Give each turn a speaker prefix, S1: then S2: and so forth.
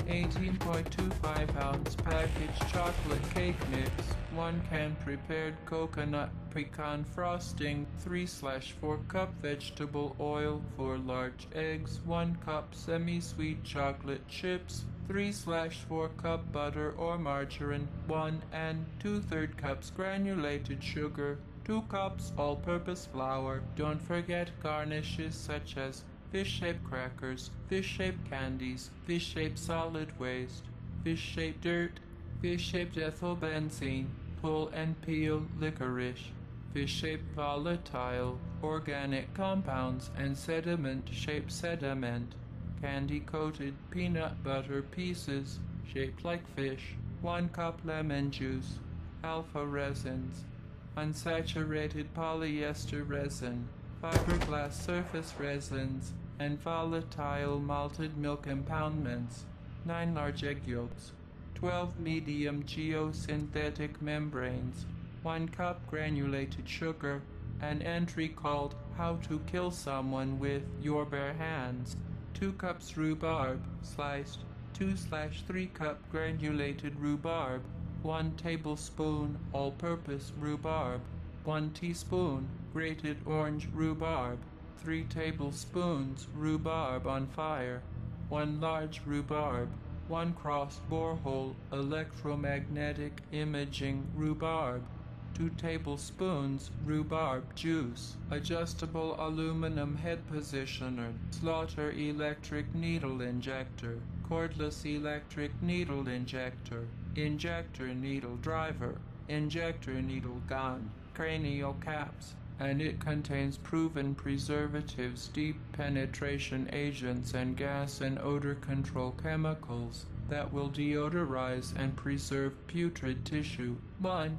S1: 18.25-ounce packaged chocolate cake mix, 1 can prepared coconut pecan frosting, 3/4 cup vegetable oil, 4 large eggs, 1 cup semi-sweet chocolate chips, 3/4 cup butter or margarine, 1 and 2/3 cups granulated sugar, 2 cups all-purpose flour. Don't forget garnishes such as fish-shaped crackers, fish-shaped candies, fish-shaped solid waste, fish-shaped dirt, fish-shaped ethyl benzene, pull and peel licorice, fish-shaped volatile organic compounds, and sediment-shaped sediment, candy-coated peanut butter pieces shaped like fish, 1 cup lemon juice, alpha resins, unsaturated polyester resin, fiberglass surface resins, and volatile malted milk impoundments, 9 large egg yolks, 12 medium geosynthetic membranes, 1 cup granulated sugar, an entry called How to Kill Someone with Your Bare Hands, 2 cups rhubarb, sliced, 2/3 cup granulated rhubarb, 1 tablespoon all-purpose rhubarb, 1 teaspoon grated orange rhubarb, 3 tablespoons rhubarb on fire, 1 large rhubarb, 1 cross borehole electromagnetic imaging rhubarb, 2 tablespoons rhubarb juice, adjustable aluminum head positioner, Slaughter electric needle injector, cordless electric needle injector, injector needle driver, injector needle gun, cranial caps, and it contains proven preservatives, deep penetration agents, and gas and odor control chemicals that will deodorize and preserve putrid tissue. 1.